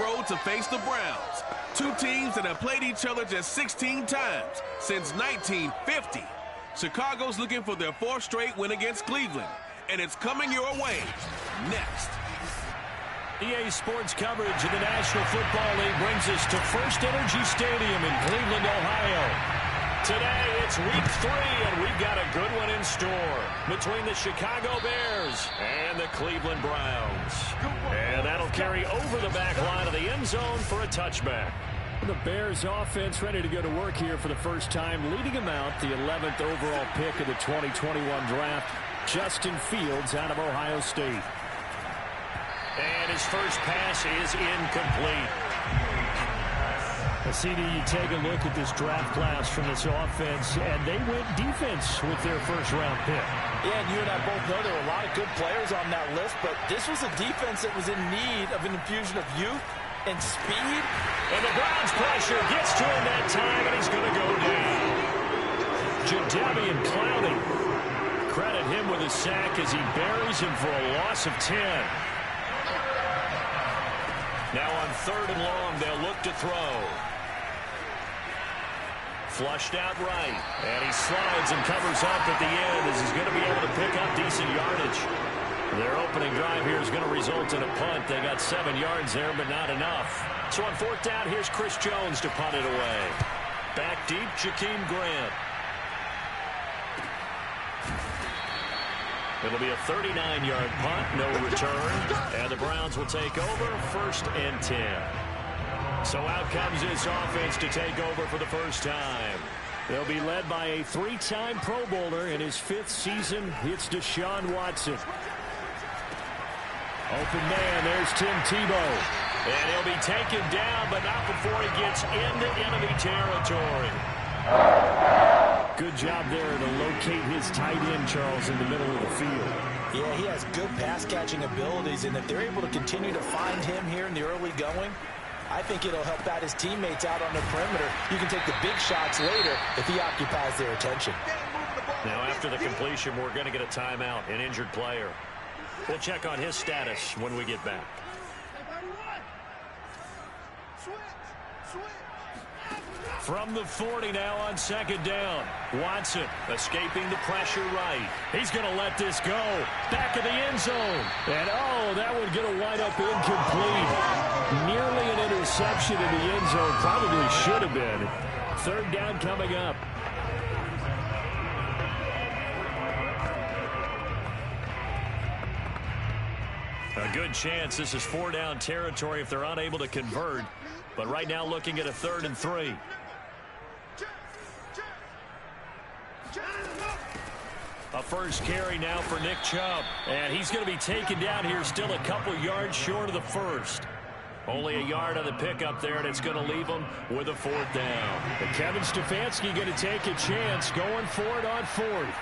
road to face the Browns, two teams that have played each other just 16 times since 1950. Chicago's looking for their fourth straight win against Cleveland, and it's coming your way next. EA Sports coverage of the National Football League brings us to First Energy Stadium in Cleveland, Ohio. Today, it's week 3, and we've got a good one in store between the Chicago Bears and the Cleveland Browns. And that'll carry over the back line of the end zone for a touchback. The Bears offense ready to go to work here for the first time, leading them out, the 11th overall pick of the 2021 draft, Justin Fields out of Ohio State. And his first pass is incomplete. CD, you take a look at this draft class from this offense, and they went defense with their first-round pick. Yeah, and you and I both know there were a lot of good players on that list, but this was a defense that was in need of an infusion of youth and speed. And the Browns pressure gets to him that time, and he's going to go down. Jadeveon Clowney. Credit him with a sack as he buries him for a loss of 10. Now on 3rd and long, they'll look to throw. Flushed out right, and he slides and covers up at the end as he's going to be able to pick up decent yardage. Their opening drive here is going to result in a punt. They got 7 yards there, but not enough. So on 4th down, here's Chris Jones to punt it away. Back deep, Jakeem Grant. It'll be a 39-yard punt, no return, and the Browns will take over 1st and 10. So out comes this offense to take over for the first time. They'll be led by a 3-time Pro Bowler in his 5th season. It's Deshaun Watson. Open man, there's Tim Tebow. And he'll be taken down, but not before he gets into enemy territory. Good job there to locate his tight end, Charles, in the middle of the field. Yeah, he has good pass-catching abilities, and if they're able to continue to find him here in the early going, I think it'll help out his teammates out on the perimeter. You can take the big shots later if he occupies their attention. Now, after the completion, we're going to get a timeout, an injured player. We'll check on his status when we get back. From the 40 now on 2nd down. Watson escaping the pressure right. He's going to let this go. Back of the end zone. And, oh, that one going to wind up incomplete. Nearly an interception in the end zone. Probably should have been. 3rd down coming up. A good chance this is 4-down territory if they're unable to convert. But right now looking at a 3rd and 3. A first carry now for Nick Chubb. And he's going to be taken down here still a couple yards short of the first. Only a yard on the pickup there, and it's going to leave him with a 4th down. And Kevin Stefanski going to take a chance, going for it on 4th.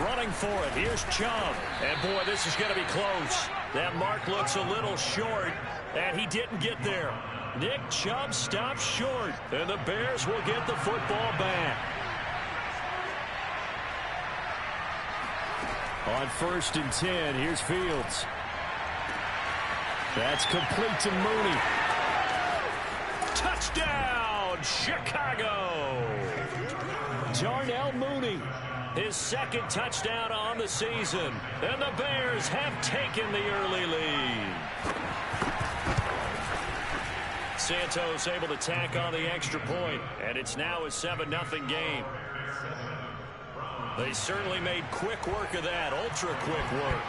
Running for it. Here's Chubb. And, boy, this is going to be close. That mark looks a little short, and he didn't get there. Nick Chubb stops short, and the Bears will get the football back. On 1st and 10, here's Fields. That's complete to Mooney. Touchdown, Chicago! Darnell Mooney, his 2nd touchdown on the season. And the Bears have taken the early lead. Santos able to tack on the extra point, and it's now a 7-0 game. They certainly made quick work of that, ultra-quick work.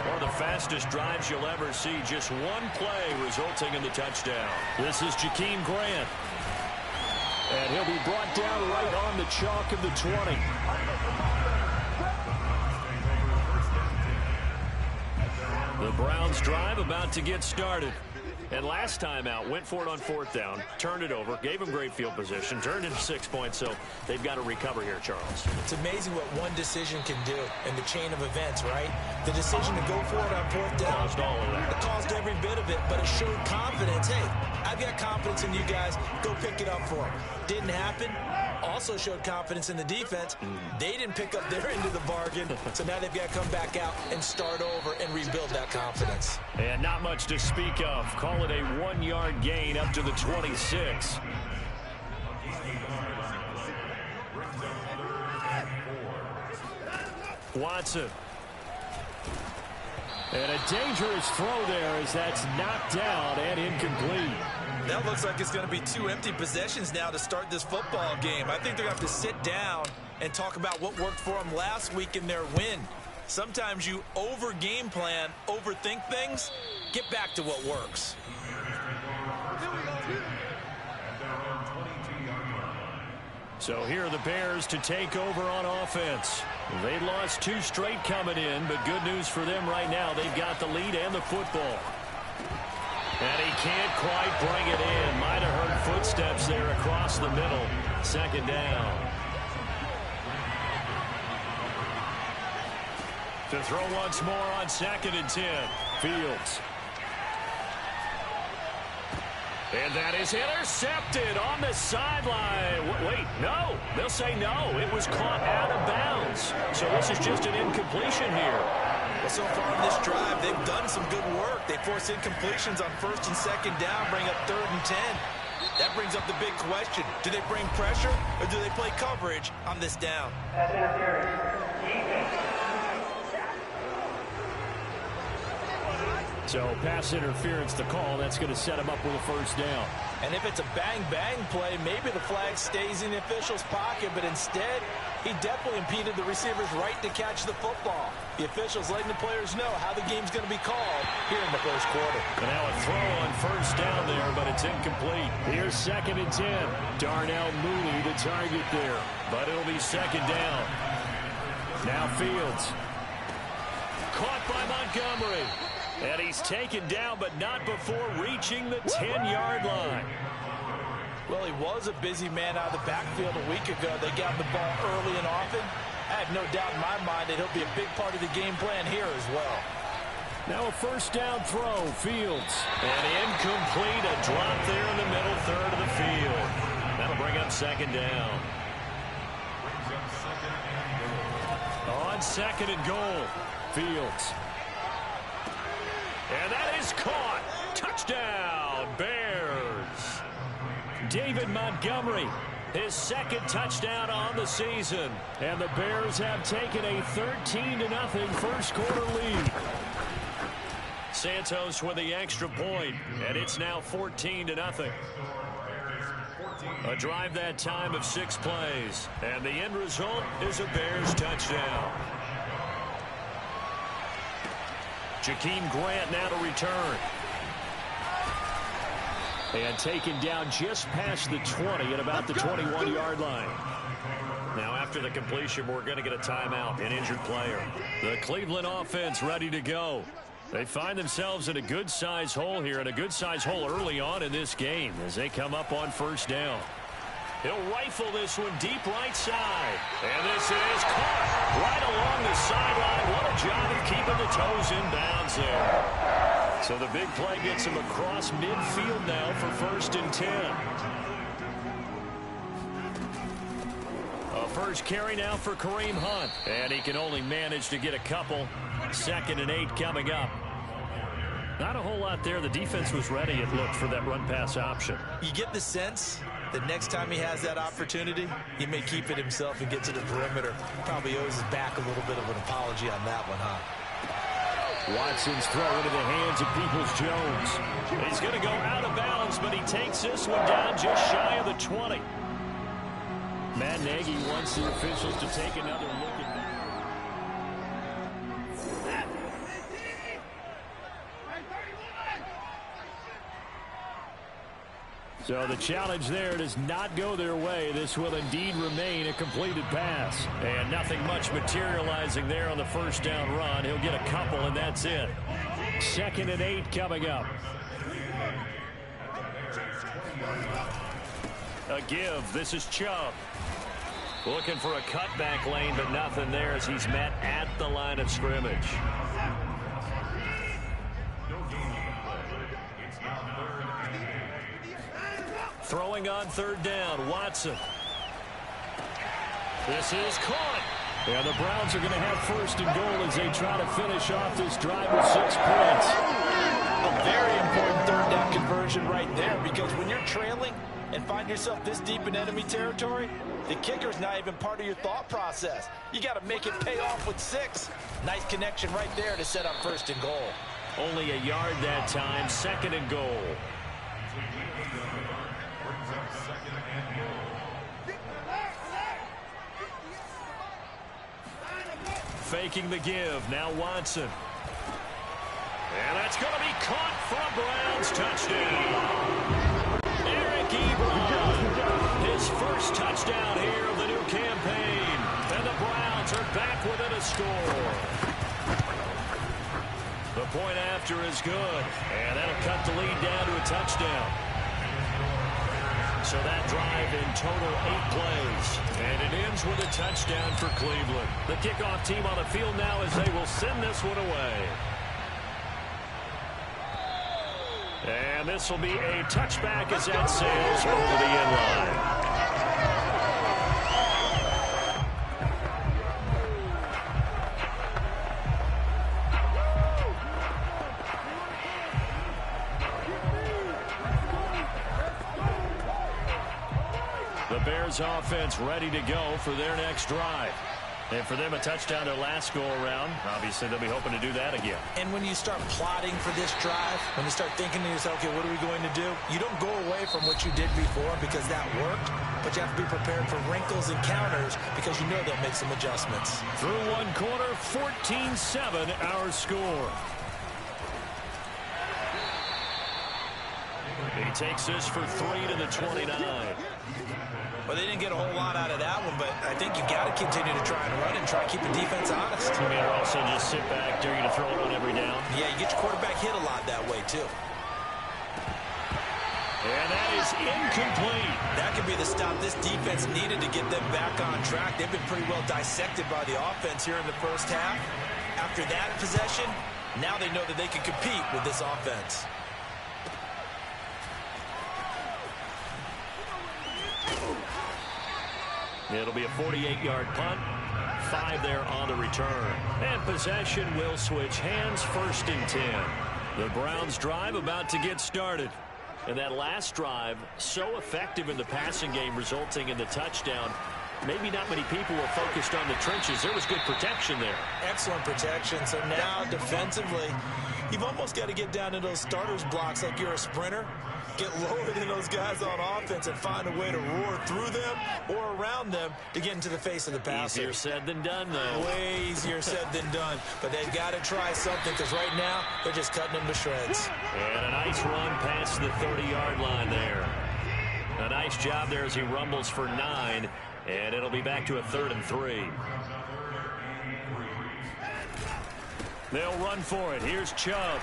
One of the fastest drives you'll ever see, just one play resulting in the touchdown. This is Jakeem Grant. And he'll be brought down right on the chalk of the 20. The Browns drive about to get started. And last time out, went for it on 4th down, turned it over, gave them great field position, turned into 6 points, so they've got to recover here, Charles. It's amazing what one decision can do in the chain of events, right? The decision to go for it on 4th down. Caused all of that. It caused every bit of it, but it showed confidence. Hey, I've got confidence in you guys. Go pick it up for them. Didn't happen. Also showed confidence in the defense. They didn't pick up their end of the bargain, so now they've got to come back out and start over and rebuild that confidence. And not much to speak of. Call it a 1-yard gain up to the 26. Watson. And a dangerous throw there as that's knocked down and incomplete. That looks like it's going to be 2 empty possessions now to start this football game. I think they're going to have to sit down and talk about what worked for them last week in their win. Sometimes you over-game plan, overthink things. Get back to what works. So here are the Bears to take over on offense. They lost 2 straight coming in, but good news for them right now. They've got the lead and the football. And he can't quite bring it in. Might have heard footsteps there across the middle. 2nd down. To throw once more on 2nd and 10. Fields. And that is intercepted on the sideline. Wait, no. They'll say no. It was caught out of bounds. So this is just an incompletion here. Well, so far in this drive, they've done some good work. They force incompletions on 1st and 2nd down, bring up 3rd and 10. That brings up the big question. Do they bring pressure or do they play coverage on this down? So pass interference the call. That's going to set him up with a 1st down. And if it's a bang-bang play, maybe the flag stays in the official's pocket, but instead, he definitely impeded the receiver's right to catch the football. The officials letting the players know how the game's going to be called here in the 1st quarter. And now a throw on 1st down there, but it's incomplete. Here's 2nd and 10. Darnell Mooney the target there, but it'll be 2nd down. Now Fields. Caught by Montgomery. And he's taken down, but not before reaching the 10-yard line. Well, he was a busy man out of the backfield a week ago. They got the ball early and often. I have no doubt in my mind that he'll be a big part of the game plan here as well. Now a 1st down throw, Fields. And incomplete, a drop there in the middle third of the field. That'll bring up 2nd down. On 2nd and goal, Fields. And that is caught. Touchdown, Bears. David Montgomery, his 2nd touchdown on the season. And the Bears have taken a 13-0 1st quarter lead. Santos with the extra point, and it's now 14-0. A drive that time of 6 plays, and the end result is a Bears touchdown. Jakeem Grant now to return. And taken down just past the 20 at about the 21-yard line. Now after the completion, we're going to get a timeout, an injured player. The Cleveland offense ready to go. They find themselves in a good-sized hole here, and a good-sized hole early on in this game as they come up on 1st down. He'll rifle this one deep right side. And this is caught right along the sideline. What a job of keeping the toes in bounds there. So the big play gets him across midfield now for 1st and 10. A 1st carry now for Kareem Hunt. And he can only manage to get a couple. 2nd and 8 coming up. Not a whole lot there. The defense was ready, it looked, for that run-pass option. You get the sense that next time he has that opportunity, he may keep it himself and get to the perimeter. Probably owes his back a little bit of an apology on that one, huh? Watson's throw into the hands of Peoples-Jones. He's going to go out of bounds, but he takes this one down just shy of the 20. Matt Nagy wants the officials to take another look at that. So the challenge there does not go their way. This will indeed remain a completed pass. And nothing much materializing there on the 1st down run. He'll get a couple, and that's it. 2nd and 8 coming up. A give. This is Chubb. Looking for a cutback lane, but nothing there as he's met at the line of scrimmage. Throwing on 3rd down, Watson. This is caught. Yeah, the Browns are going to have 1st and goal as they try to finish off this drive with 6 points. A very important 3rd down conversion right there, because when you're trailing and find yourself this deep in enemy territory, the kicker's not even part of your thought process. You got to make it pay off with 6. Nice connection right there to set up 1st and goal. Only a yard that time, 2nd and goal. Faking the give, now Watson. And that's going to be caught for a Browns touchdown. Eric Ebron, his first touchdown here of the new campaign. And the Browns are back within a score. The point after is good, and that'll cut the lead down to a touchdown. So that drive in total 8 plays, and it ends with a touchdown for Cleveland. The kickoff team on the field now as they will send this one away. And this will be a touchback as that sails over the end line. The Bears offense ready to go for their next drive. And for them, a touchdown their last go-around. Obviously, they'll be hoping to do that again. And when you start plotting for this drive, when you start thinking to yourself, okay, what are we going to do? You don't go away from what you did before because that worked, but you have to be prepared for wrinkles and counters because you know they'll make some adjustments. Through one quarter, 14-7 our score. He takes this for 3 to the 29. Well, they didn't get a whole lot out of that one, but I think you got to continue to try and run and try to keep the defense honest. I mean, also just sit back, dare you to throw it on every down. Yeah, you get your quarterback hit a lot that way, too. And that is incomplete. That could be the stop this defense needed to get them back on track. They've been pretty well dissected by the offense here in the first half. After that possession, now they know that they can compete with this offense. It'll be a 48-yard punt. 5 there on the return. And possession will switch hands, 1st and 10. The Browns drive about to get started. And that last drive, so effective in the passing game, resulting in the touchdown. Maybe not many people were focused on the trenches. There was good protection there. Excellent protection. So now defensively, you've almost got to get down to those starters blocks like you're a sprinter. Get lower than those guys on offense and find a way to roar through them or around them to get into the face of the passer. Easier said than done, though. Way easier said than done. But they've got to try something because right now they're just cutting them to shreds. And a nice run past the 30-yard line there. A nice job there as he rumbles for 9. And it'll be back to a 3rd and 3. They'll run for it. Here's Chubb.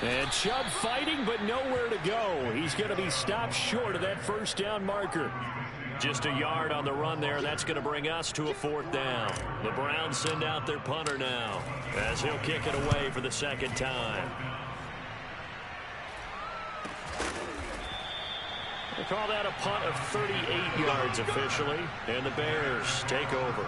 And Chubb fighting, but nowhere to go. He's going to be stopped short of that 1st down marker. Just a yard on the run there. That's going to bring us to a 4th down. The Browns send out their punter now as he'll kick it away for the 2nd time. They call that a punt of 38 yards officially, and the Bears take over.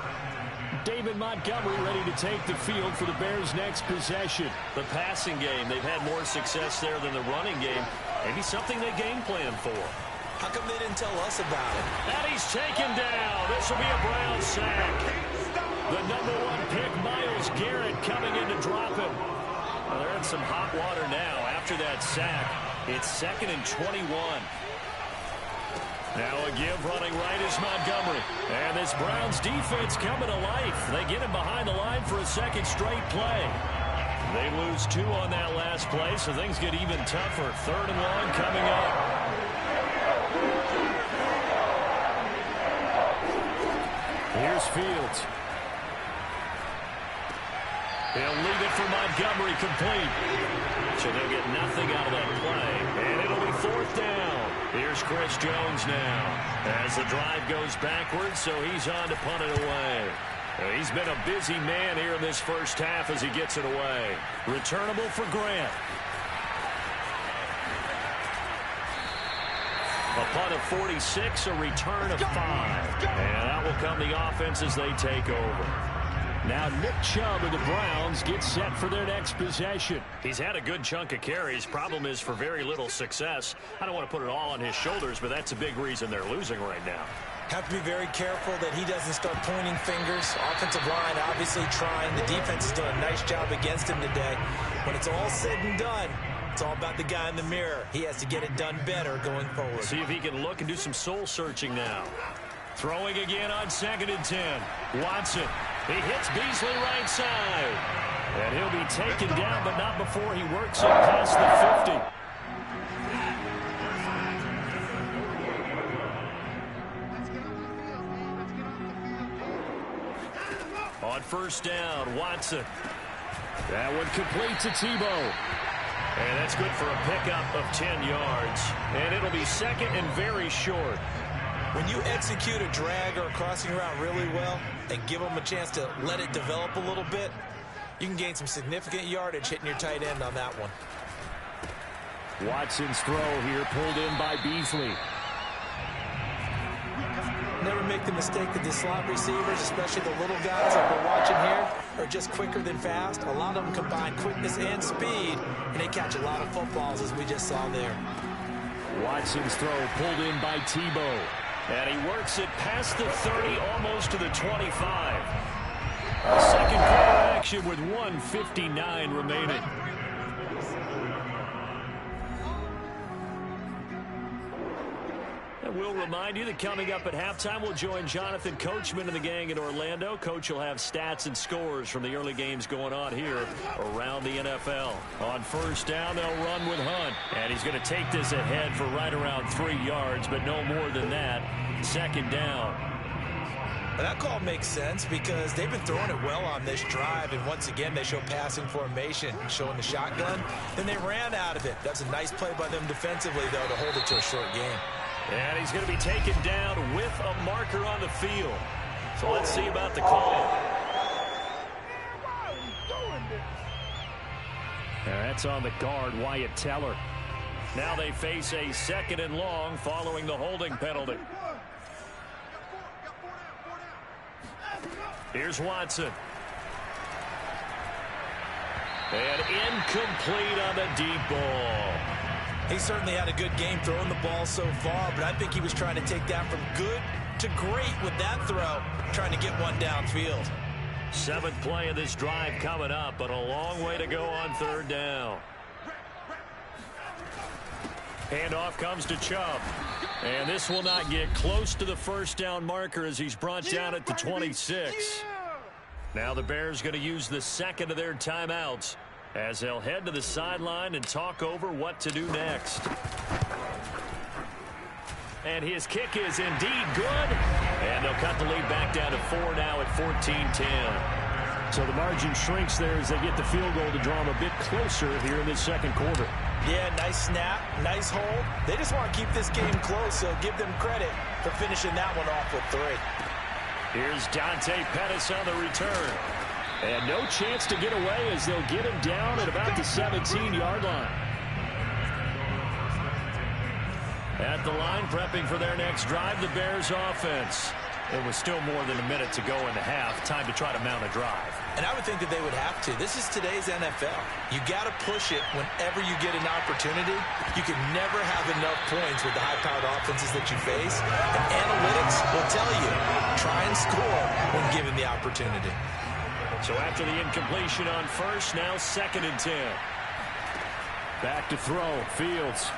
David Montgomery ready to take the field for the Bears' next possession. The passing game, they've had more success there than the running game. Maybe something they game plan for. How come they didn't tell us about it? And he's taken down. This will be a Brown sack. The number 1 pick, Myles Garrett, coming in to drop him. Well, they're in some hot water now after that sack. It's 2nd and 21. Now a give running right is Montgomery. And this Browns defense coming to life. They get him behind the line for a 2nd straight play. They lose 2 on that last play, so things get even tougher. 3rd and long coming up. Here's Fields. He'll leave it for Montgomery complete. So they'll get nothing out of that play. And it'll be 4th down. Here's Chris Jones now. As the drive goes backwards, so he's on to punt it away. He's been a busy man here in this first half as he gets it away. Returnable for Grant. A punt of 46, a return of 5. And that will come the offense as they take over. Now Nick Chubb of the Browns gets set for their next possession. He's had a good chunk of carries. Problem is for very little success. I don't want to put it all on his shoulders, but that's a big reason they're losing right now. Have to be very careful that he doesn't start pointing fingers. Offensive line obviously trying. The defense is doing a nice job against him today. When it's all said and done, it's all about the guy in the mirror. He has to get it done better going forward. See if he can look and do some soul searching now. Throwing again on 2nd and 10. Watson. He hits Beasley right side. And he'll be taken down, but not before he works it past the 50. On 1st down, Watson. That one complete to Tebow. And that's good for a pickup of 10 yards. And it'll be 2nd and very short. When you execute a drag or a crossing route really well and give them a chance to let it develop a little bit, you can gain some significant yardage hitting your tight end on that one. Watson's throw here pulled in by Beasley. Never make the mistake that the slot receivers, especially the little guys like we're watching here, are just quicker than fast. A lot of them combine quickness and speed, and they catch a lot of footballs as we just saw there. Watson's throw pulled in by Tebow. And he works it past the 30, almost to the 25. Second quarter action with 1:59 remaining. And we'll remind you that coming up at halftime, we'll join Jonathan Coachman and the gang in Orlando. Coach will have stats and scores from the early games going on here around the NFL. On 1st down, they'll run with Hunt. And he's going to take this ahead for right around 3 yards, but no more than that. 2nd down. And that call makes sense because they've been throwing it well on this drive, and once again they show passing formation, showing the shotgun. Then they ran out of it. That's a nice play by them defensively, though, to hold it to a short game. And he's going to be taken down with a marker on the field. So let's see about the call. And that's on the guard, Wyatt Teller. Now they face a 2nd and long following the holding penalty. Here's Watson. And incomplete on the deep ball. He certainly had a good game throwing the ball so far, but I think he was trying to take that from good to great with that throw, trying to get one downfield. 7th play of this drive coming up, but a long way to go on 3rd down. Handoff comes to Chubb. And this will not get close to the 1st down marker as he's brought down at the 26. Now the Bears going to use the 2nd of their timeouts as they'll head to the sideline and talk over what to do next. And his kick is indeed good. And they'll cut the lead back down to 4 now at 14-10. So the margin shrinks there as they get the field goal to draw them a bit closer here in this 2nd quarter. Yeah, nice snap, nice hold. They just want to keep this game close, so give them credit for finishing that one off with 3. Here's Dante Pettis on the return. And no chance to get away as they'll get him down at about the 17-yard line. At the line, prepping for their next drive, the Bears offense. It was still more than a minute to go in the half. Time to try to mount a drive. And I would think that they would have to. This is today's NFL. You got to push it whenever you get an opportunity. You can never have enough points with the high-powered offenses that you face. And analytics will tell you, try and score when given the opportunity. So after the incompletion on 1st, now 2nd and 10. Back to throw, Fields.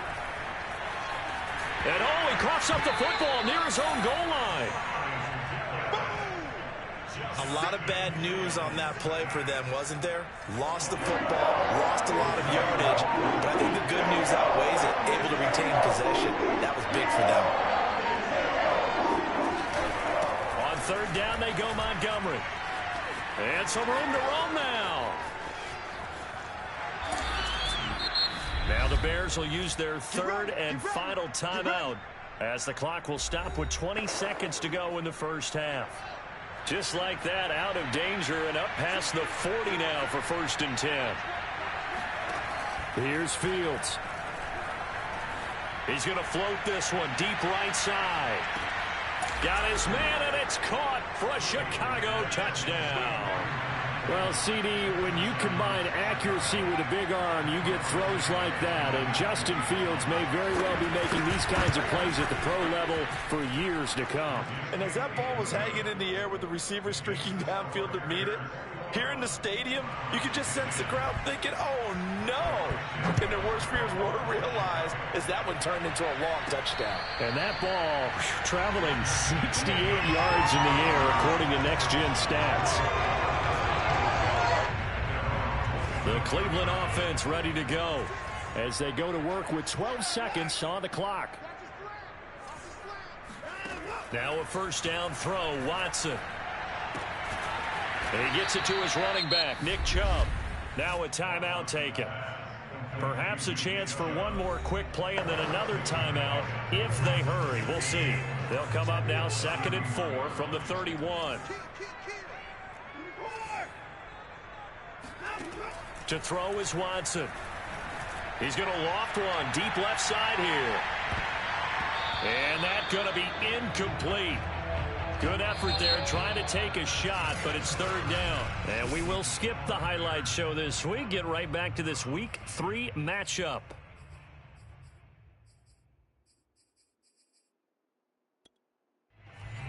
And oh, he coughs up the football near his own goal line. A lot of bad news on that play for them, wasn't there? Lost the football, lost a lot of yardage, but I think the good news outweighs it, able to retain possession. That was big for them. On 3rd down, they go Montgomery. And some room to roam now. Bears will use their third and final timeout as the clock will stop with 20 seconds to go in the first half. Just like that, out of danger and up past the 40 now for 1st and 10. Here's Fields. He's going to float this one deep right side. Got his man, and it's caught for a Chicago touchdown. Well, CD, when you combine accuracy with a big arm, you get throws like that. And Justin Fields may very well be making these kinds of plays at the pro level for years to come. And as that ball was hanging in the air with the receiver streaking downfield to meet it, here in the stadium, you could just sense the crowd thinking, oh, no. And their worst fears were realized as that one turned into a long touchdown. And that ball traveling 68 yards in the air, according to Next Gen Stats. The Cleveland offense ready to go as they go to work with 12 seconds on the clock. Now a first down throw, Watson. And he gets it to his running back, Nick Chubb. Now a timeout taken. Perhaps a chance for one more quick play and then another timeout if they hurry. We'll see. They'll come up now 2nd and 4 from the 31. To throw is Watson. He's going to loft one deep left side here. And that's going to be incomplete. Good effort there trying to take a shot, but it's 3rd down. And we will skip the highlight show this week. Get right back to this Week 3 matchup.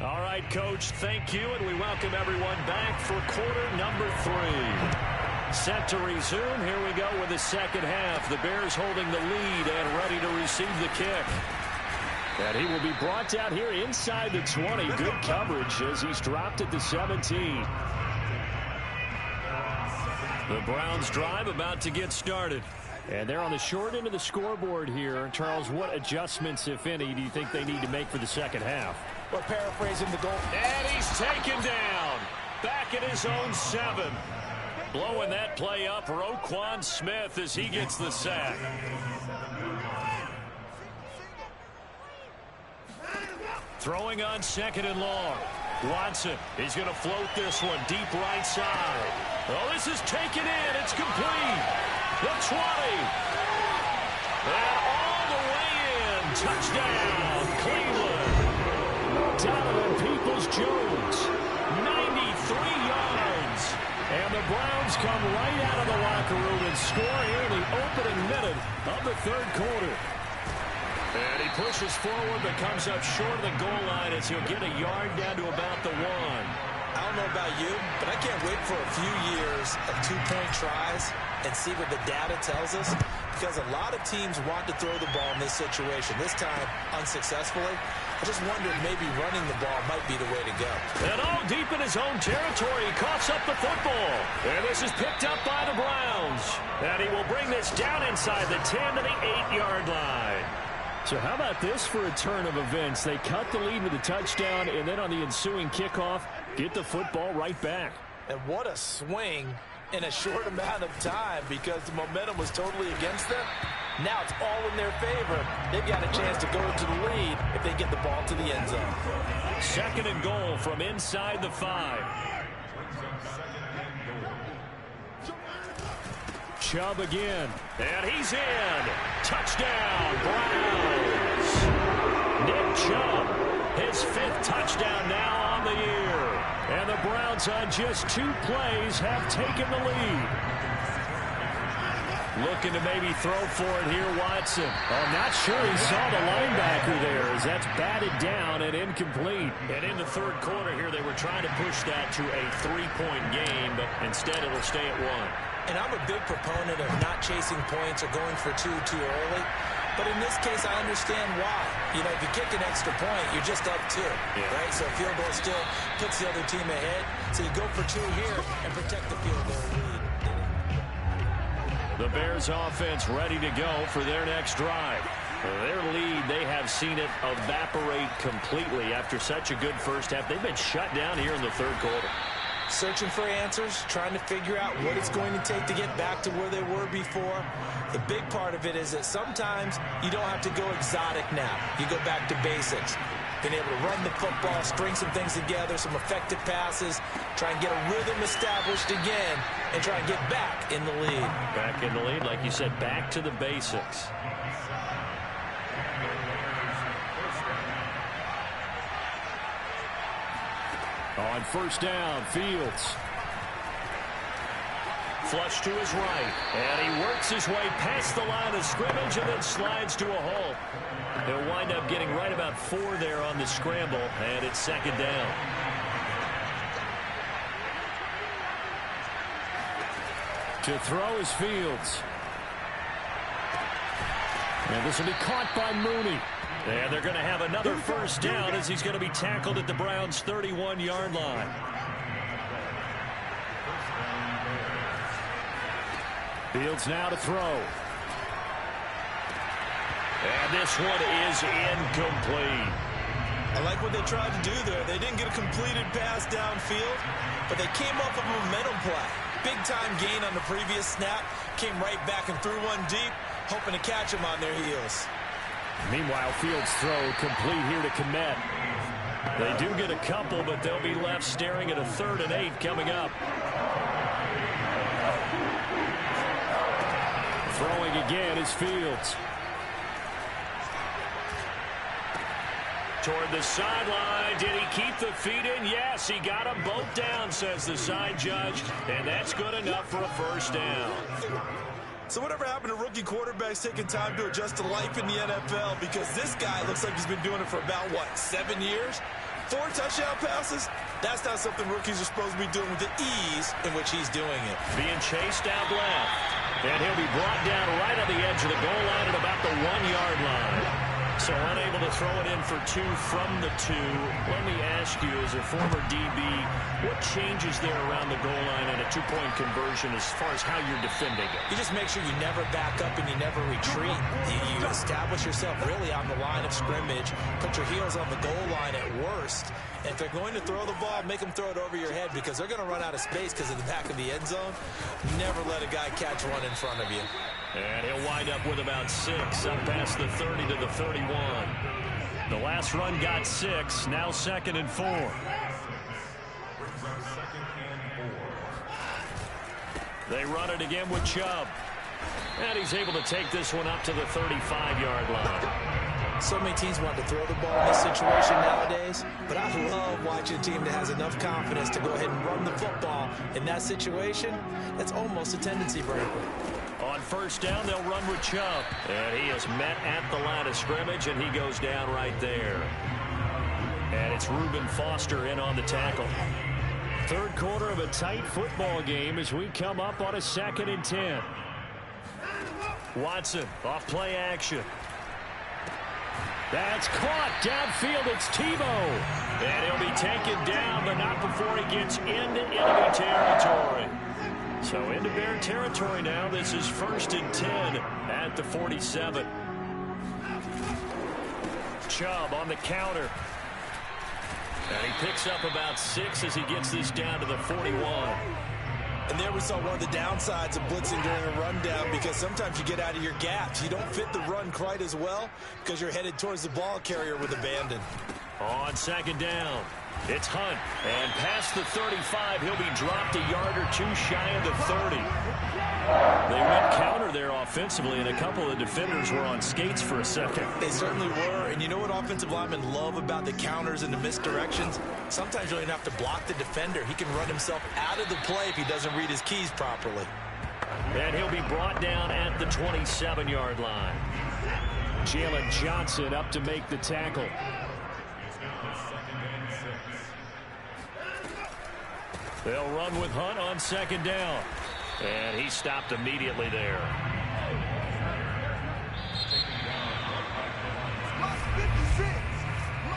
All right, Coach, thank you, and we welcome everyone back for quarter number 3. Set to resume. Here we go with the second half. The Bears holding the lead and ready to receive the kick. And he will be brought down here inside the 20. Good coverage as he's dropped at the 17. The Browns drive about to get started. And they're on the short end of the scoreboard here. Charles, what adjustments, if any, do you think they need to make for the second half? Well, paraphrasing the goal. And he's taken down. Back at his own 7. Blowing that play up, Roquan Smith as he gets the sack. Throwing on 2nd and long. Watson, he's going to float this one deep right side. Oh, this is taken in. It's complete. The 20. And all the way in. Touchdown, Cleveland. Donovan Peoples-Jones. 93 yards. And the Browns come right out of the locker room and score here in the opening minute of the 3rd quarter. And he pushes forward but comes up short of the goal line as he'll get a yard down to about the 1. I don't know about you, but I can't wait for a few years of 2-point tries and see what the data tells us, because a lot of teams want to throw the ball in this situation. This time, unsuccessfully. I just wondered maybe running the ball might be the way to go. And all deep in his own territory, he coughs up the football. And this is picked up by the Browns. And he will bring this down inside the 10 to the 8-yard line. So how about this for a turn of events? They cut the lead with a touchdown, and then on the ensuing kickoff, get the football right back. And what a swing in a short amount of time, because the momentum was totally against them. Now it's all in their favor. They've got a chance to go into the lead if they get the ball to the end zone. 2nd and goal from inside the 5. Chubb again. And he's in. Touchdown, Browns. Nick Chubb, his 5th touchdown now on the year. And the Browns on just 2 plays have taken the lead. Looking to maybe throw for it here, Watson. I'm not sure he saw the linebacker there as that's batted down and incomplete. And in the 3rd quarter here, they were trying to push that to a 3-point game, but instead it'll stay at 1. And I'm a big proponent of not chasing points or going for 2 too early. But in this case, I understand why. You know, if you kick an extra point, you're just up 2, right? So field goal still puts the other team ahead. So you go for 2 here and protect the field goal lead. The Bears offense ready to go for their next drive. Their lead, they have seen it evaporate completely after such a good first half. They've been shut down here in the 3rd quarter. searching for answers, trying to figure out what it's going to take to get back to where they were before. The big part of it is that sometimes you don't have to go exotic now. You go back to basics. Being able to run the football, string some things together, some effective passes, try and get a rhythm established again, and try and get back in the lead. Back in the lead, like you said, back to the basics. On first down, Fields. Flush to his right, and he works his way past the line of scrimmage and then slides to a halt. He'll wind up getting right about 4 there on the scramble, and it's second down. To throw is Fields. And this will be caught by Mooney. And they're going to have another first down as he's going to be tackled at the Browns' 31-yard line. Fields now to throw. And this one is incomplete. I like what they tried to do there. They didn't get a completed pass downfield, but they came up with a momentum play. Big-time gain on the previous snap. Came right back and threw one deep, hoping to catch him on their heels. Meanwhile, Fields' throw complete here to Kmet. They do get a couple, but they'll be left staring at a 3rd and 8 coming up. Throwing again is Fields. Toward the sideline. Did he keep the feet in? Yes, he got them both down, says the side judge. And that's good enough for a first down. So whatever happened to rookie quarterbacks taking time to adjust to life in the NFL? Because this guy looks like he's been doing it for about, 7 years? 4 touchdown passes? That's not something rookies are supposed to be doing with the ease in which he's doing it. Being chased out left. And he'll be brought down right on the edge of the goal line at about the 1-yard line. So unable to throw it in for 2 from the 2. Let me ask you, as a former DB, what changes there around the goal line on a 2-point conversion as far as how you're defending it? You just make sure you never back up and you never retreat. You establish yourself really on the line of scrimmage, put your heels on the goal line at worst. And if they're going to throw the ball, make them throw it over your head because they're going to run out of space because of the back of the end zone. Never let a guy catch one in front of you. And he'll wind up with about 6, up past the 30 to the 31. The last run got 6, now 2nd and 4. They run it again with Chubb. And he's able to take this one up to the 35-yard line. So many teams want to throw the ball in this situation nowadays, but I love watching a team that has enough confidence to go ahead and run the football in that situation. That's almost a tendency breaker. On first down, they'll run with Chubb. And he is met at the line of scrimmage, and he goes down right there. And it's Reuben Foster in on the tackle. Third quarter of a tight football game as we come up on a 2nd and 10. Watson off play action. That's caught downfield. It's Tebow. And he'll be taken down, but not before he gets into enemy territory. So into Bear territory now. This is 1st and 10 at the 47. Chubb on the counter. And he picks up about 6 as he gets this down to the 41. And there we saw one of the downsides of blitzing during a rundown because sometimes you get out of your gaps. You don't fit the run quite as well because you're headed towards the ball carrier with abandon. On 2nd down, it's Hunt. And past the 35, he'll be dropped a yard or 2 shy of the 30. They went counter there offensively, and a couple of defenders were on skates for a second. They certainly were, and you know what offensive linemen love about the counters and the misdirections? Sometimes you don't even have to block the defender. He can run himself out of the play if he doesn't read his keys properly. And he'll be brought down at the 27-yard line. Jalen Johnson up to make the tackle. They'll run with Hunt on 2nd down. And he stopped immediately there.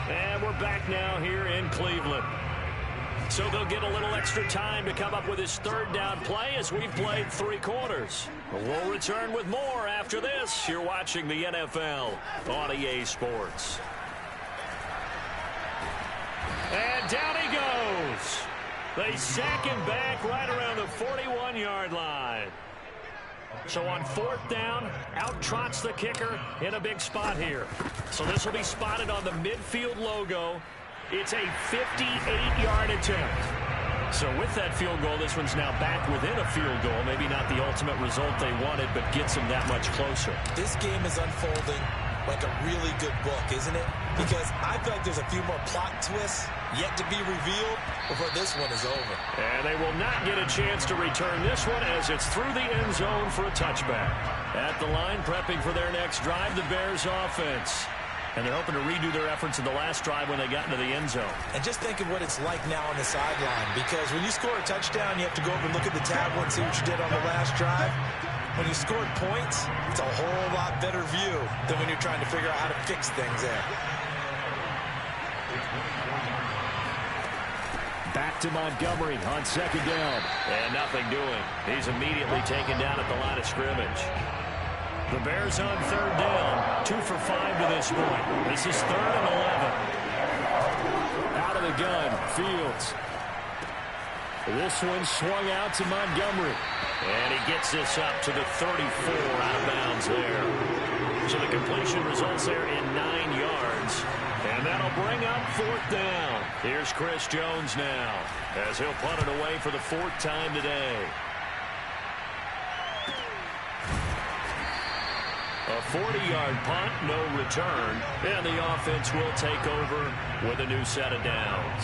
And we're back now here in Cleveland. So they'll get a little extra time to come up with his 3rd down play as we've played 3 quarters. We'll return with more after this. You're watching the NFL on EA Sports. And down he goes. They sack him back right around the 41-yard line. So on 4th down, out trots the kicker in a big spot here. So this will be spotted on the midfield logo. It's a 58-yard attempt. So with that field goal, this one's now back within a field goal. Maybe not the ultimate result they wanted, but gets them that much closer. This game is unfolding like a really good book, isn't it? Because I feel like there's a few more plot twists yet to be revealed before this one is over. And they will not get a chance to return this one as it's through the end zone for a touchback. At the line, prepping for their next drive, the Bears offense. And they're hoping to redo their efforts in the last drive when they got into the end zone. And just think of what it's like now on the sideline, because when you score a touchdown, you have to go over and look at the tablet and see what you did on the last drive. When you scored points, it's a whole lot better view than when you're trying to figure out how to fix things there. Back to Montgomery on 2nd down. And nothing doing. He's immediately taken down at the line of scrimmage. The Bears on 3rd down, 2 for 5 to this point. This is 3rd and 11. Out of the gun, Fields. This one swung out to Montgomery. And he gets this up to the 34 out of bounds there. So the completion results there in 9 yards. And that'll bring up 4th down. Here's Chris Jones now as he'll punt it away for the 4th time today. A 40-yard punt, no return, and the offense will take over with a new set of downs.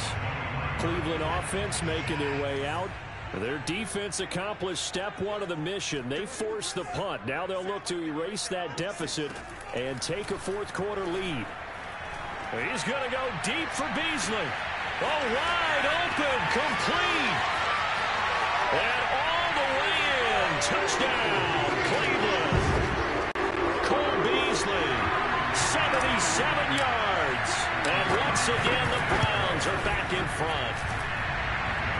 Cleveland offense making their way out. Their defense accomplished step 1 of the mission. They forced the punt. Now they'll look to erase that deficit and take a 4th quarter lead. He's going to go deep for Beasley. Oh, wide open, complete. And all the way in. Touchdown, Cleveland. Cole Beasley, 77 yards. And once again, the Browns are back in front.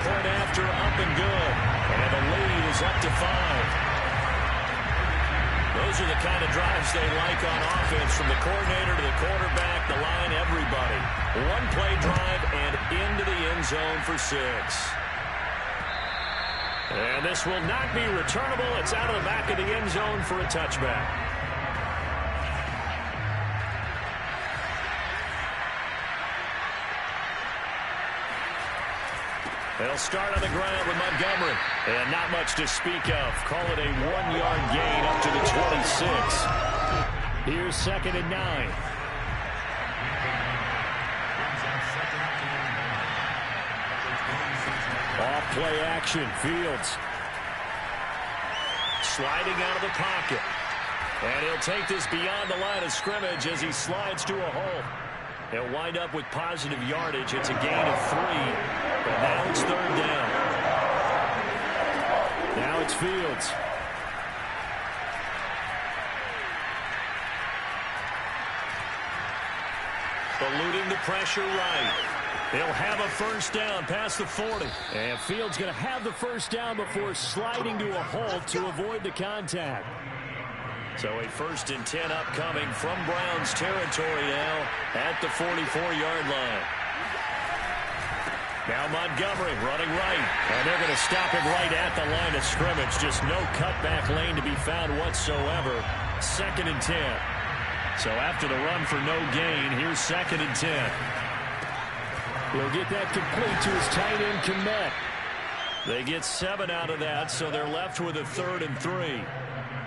Point after, up and good. And the lead is up to 5. Those are the kind of drives they like on offense, from the coordinator to the quarterback, the line, everybody. 1-play drive and into the end zone for 6. And this will not be returnable. It's out of the back of the end zone for a touchback. They'll start on the ground with Montgomery. And not much to speak of. Call it a 1-yard gain up to the 26. Here's 2nd and 9. Off play action. Fields sliding out of the pocket. And he'll take this beyond the line of scrimmage as he slides to a hole. They'll wind up with positive yardage. It's a gain of 3. But now it's 3rd down. Now it's Fields. Eluding the pressure right. They'll have a 1st down past the 40. And Fields going to have the 1st down before sliding to a halt to avoid the contact. So a 1st and 10 upcoming from Browns territory now at the 44-yard line. Now Montgomery running right. And they're going to stop him right at the line of scrimmage. Just no cutback lane to be found whatsoever. 2nd and 10. So after the run for no gain, here's 2nd and 10. He'll get that complete to his tight end, Kmet. They get 7 out of that, so they're left with a 3rd and 3.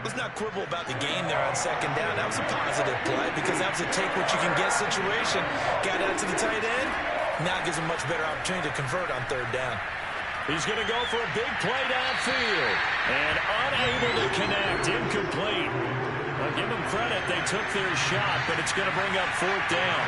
Let's not quibble about the gain there on 2nd down. That was a positive play because that was a take-what-you-can-get situation. Got out to the tight end. Now gives him a much better opportunity to convert on 3rd down. He's going to go for a big play downfield. And unable to connect. Incomplete. I'll give them credit. They took their shot, but it's going to bring up 4th down.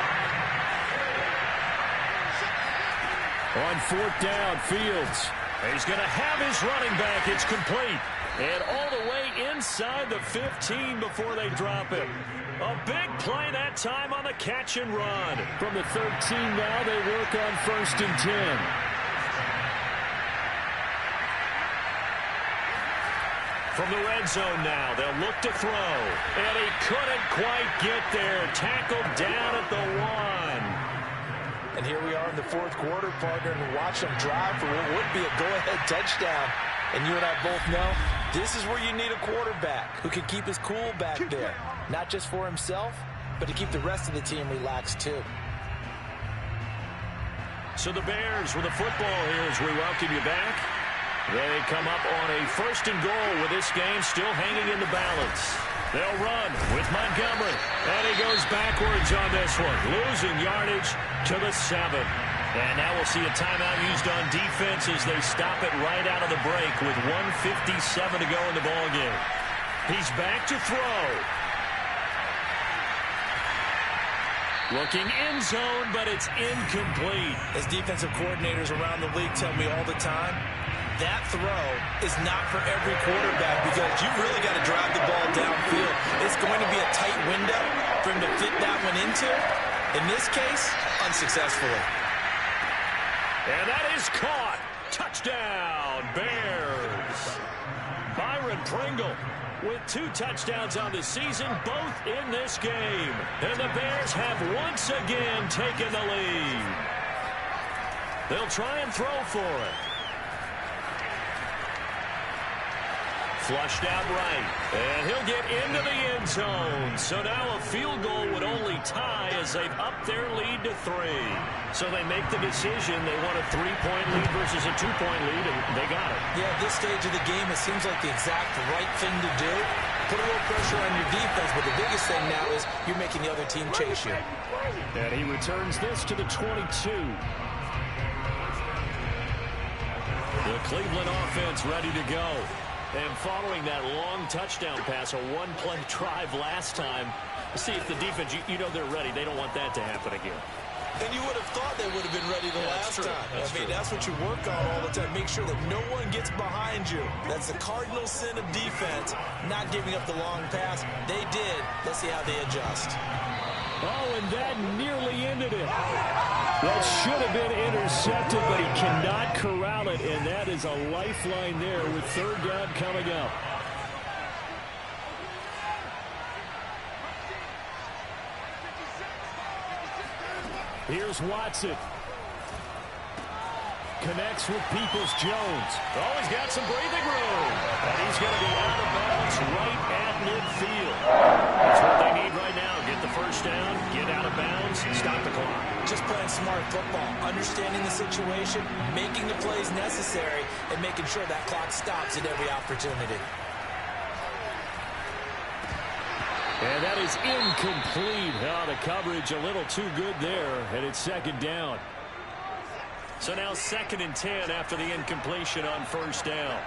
On 4th down, Fields. He's going to have his running back. It's complete. And all the way inside the 15 before they drop it. A big play that time on the catch and run. From the 13 now, they work on 1st and 10. From the red zone now, they'll look to throw. And he couldn't quite get there. Tackled down at the 1. And here we are in the fourth quarter, partner, and watch them drive for what would be a go-ahead touchdown. And you and I both know this is where you need a quarterback who can keep his cool back there. Not just for himself, but to keep the rest of the team relaxed too. So the Bears with the football here as we welcome you back. They come up on a 1st and goal with this game still hanging in the balance. They'll run with Montgomery. And he goes backwards on this one, losing yardage to the 7. And now we'll see a timeout used on defense as they stop it right out of the break with 1:57 to go in the ballgame. He's back to throw. Looking end zone, but it's incomplete. As defensive coordinators around the league tell me all the time, that throw is not for every quarterback because you really got to drive the ball downfield. It's going to be a tight window for him to fit that one into. In this case, unsuccessfully. And that is caught. Touchdown, Bears. Byron Pringle with 2 touchdowns on the season, both in this game. And the Bears have once again taken the lead. They'll try and throw for it. Flushed out right, and he'll get into the end zone. So now a field goal would only tie as they've upped their lead to 3. So they make the decision. They want a 3-point lead versus a 2-point lead, and they got it. Yeah, at this stage of the game, it seems like the exact right thing to do. Put a little pressure on your defense, but the biggest thing now is you're making the other team chase you. And he returns this to the 22. The Cleveland offense ready to go. And following that long touchdown pass, a 1-play drive last time, see if the defense, you know they're ready. They don't want that to happen again. And you would have thought they would have been ready the last time. That's what you work on all the time. Make sure that no one gets behind you. That's the cardinal sin of defense, not giving up the long pass. They did. Let's see how they adjust. Oh, and that nearly ended it. That should have been intercepted, but he cannot corral it, and that is a lifeline there with 3rd down coming up. Here's Watson. Connects with Peoples-Jones. Oh, he's got some breathing room. And he's going to be out of bounds right at midfield. That's what they need right now. Get the first down, get out of bounds, stop the clock. Just playing smart football, understanding the situation, making the plays necessary, and making sure that clock stops at every opportunity. And that is incomplete. Oh, the coverage a little too good there, and it's 2nd down. So now 2nd and 10 after the incompletion on 1st down.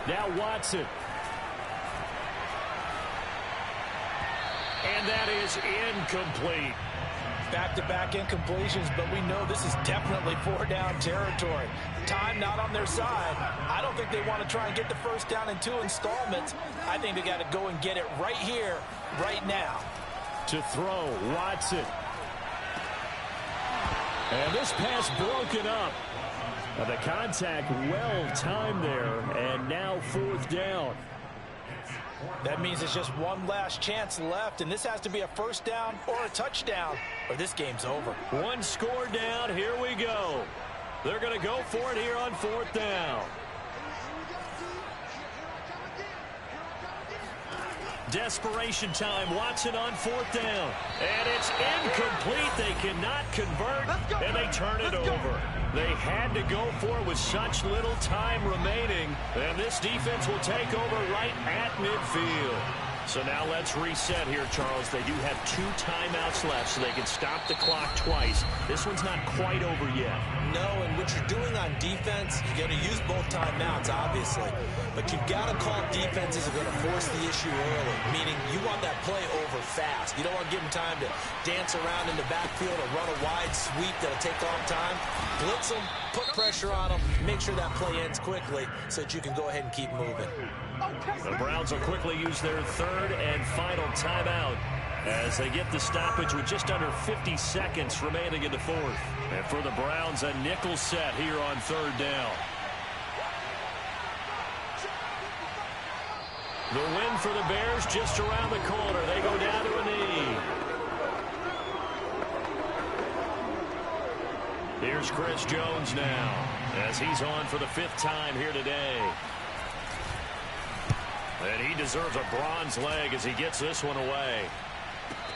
Now Watson. And that is incomplete. Back-to-back incompletions, but we know this is definitely 4-down territory. Time not on their side. I don't think they want to try and get the first down in 2 installments. I think they got to go and get it right here, right now. To throw, Watson. And this pass broken up. The contact well timed there, and now 4th down. That means it's just one last chance left, and this has to be a first down or a touchdown, or this game's over. 1 score down. Here we go. They're going to go for it here on 4th down. Desperation time. Watson on 4th down. And it's incomplete. They cannot convert, and they turn it over. They had to go for it with such little time remaining. And this defense will take over right at midfield. So now let's reset here, Charles. They do have 2 timeouts left, so they can stop the clock twice. This one's not quite over yet. No, and what you're doing on defense, you're going to use both timeouts, obviously. But you've got to call defenses that are going to force the issue early, meaning you want that play over fast. You don't want to give them time to dance around in the backfield or run a wide sweep that'll take off time. Blitz them, put pressure on them, make sure that play ends quickly so that you can go ahead and keep moving. The Browns will quickly use their 3rd and final timeout as they get the stoppage with just under 50 seconds remaining in the 4th. And for the Browns, a nickel set here on 3rd down. The win for the Bears just around the corner. They go down to a knee. Here's Chris Jones now as he's on for the 5th time here today. And he deserves a bronze leg as he gets this one away.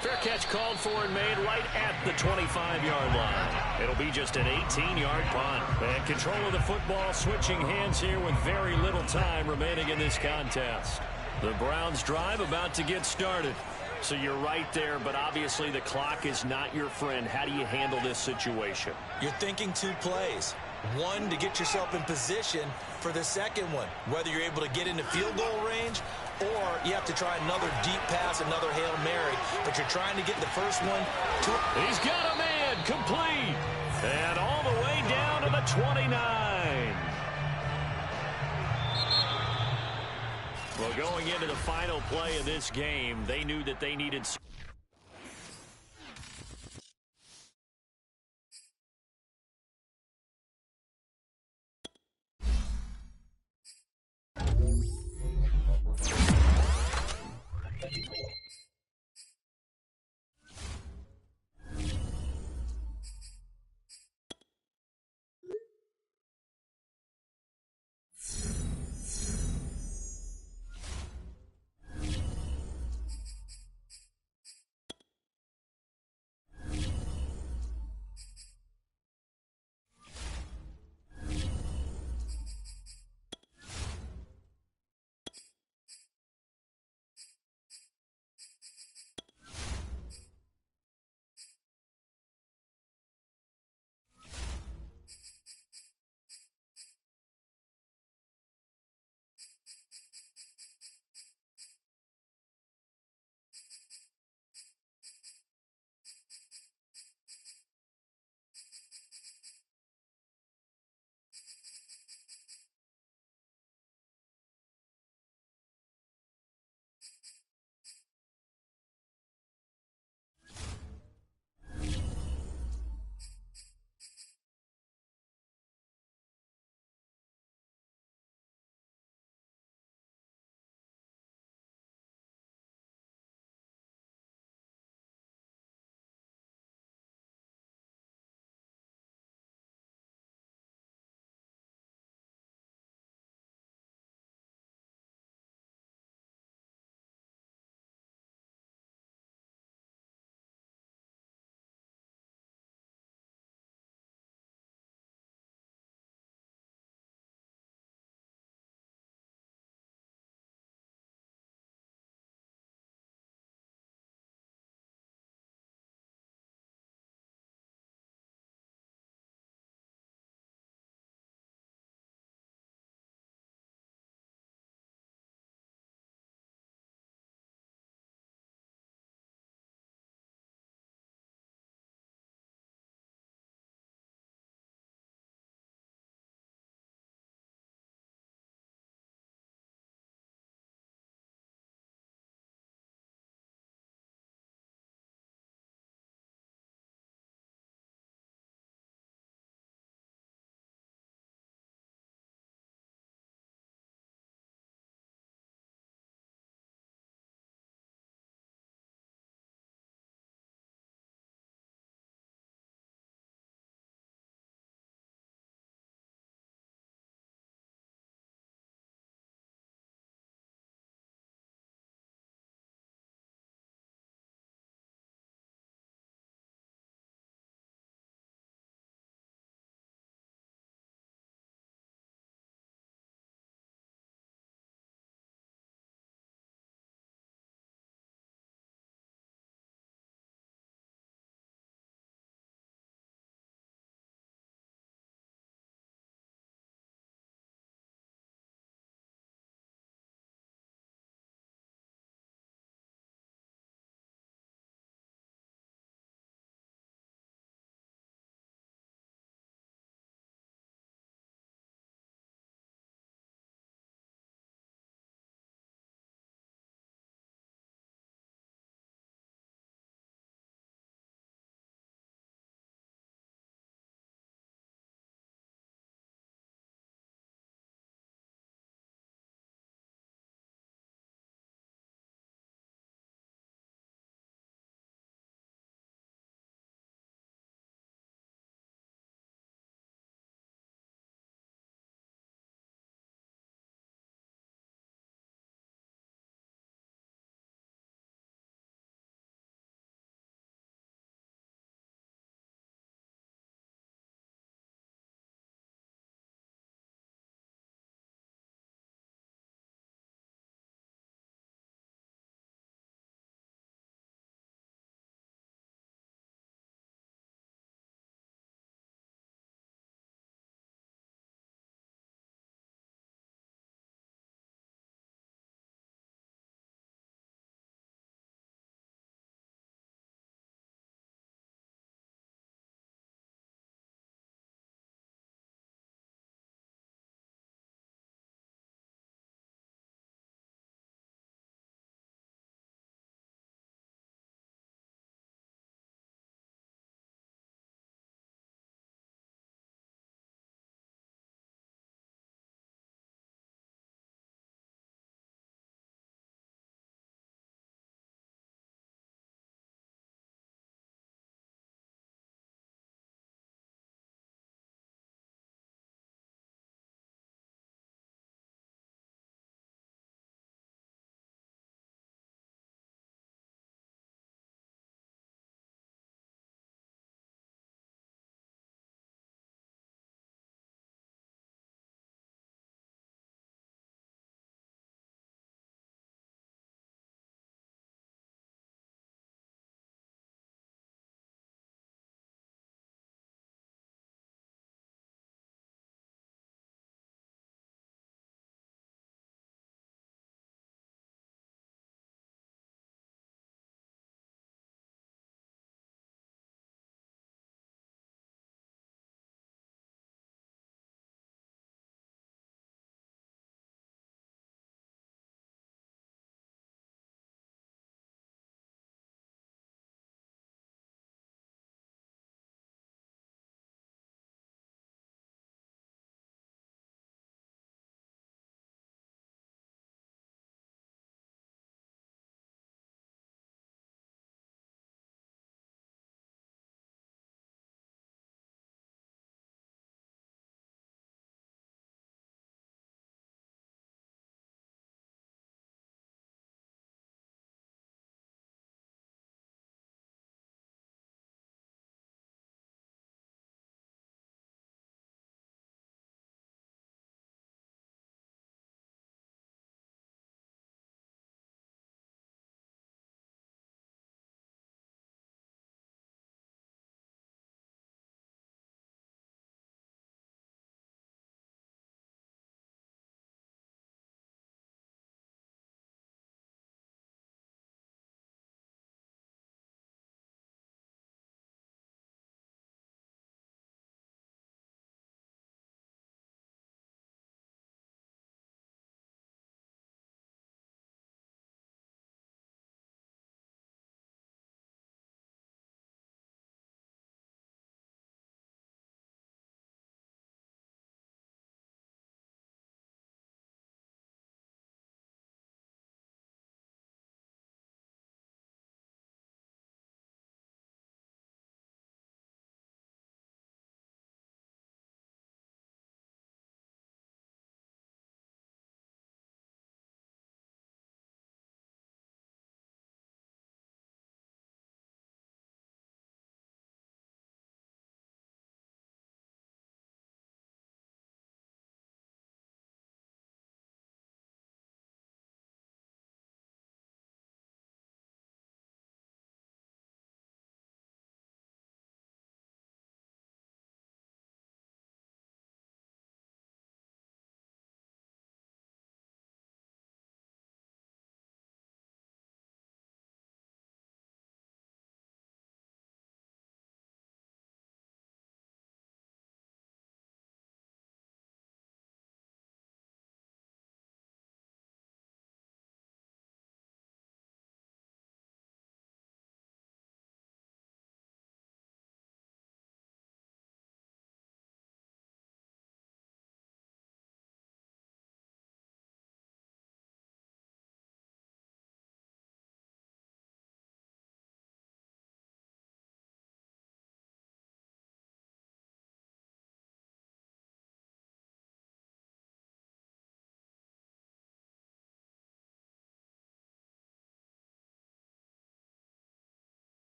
Fair catch called for and made right at the 25-yard line. It'll be just an 18-yard punt. And control of the football switching hands here with very little time remaining in this contest. The Browns drive about to get started. So you're right there, but obviously the clock is not your friend. How do you handle this situation? You're thinking 2 plays. One, to get yourself in position for the second one, whether you're able to get into field goal range or you have to try another deep pass, another Hail Mary, but you're trying to get the first one to... He's got a man, complete, and all the way down to the 29. Well, going into the final play of this game, they knew that they needed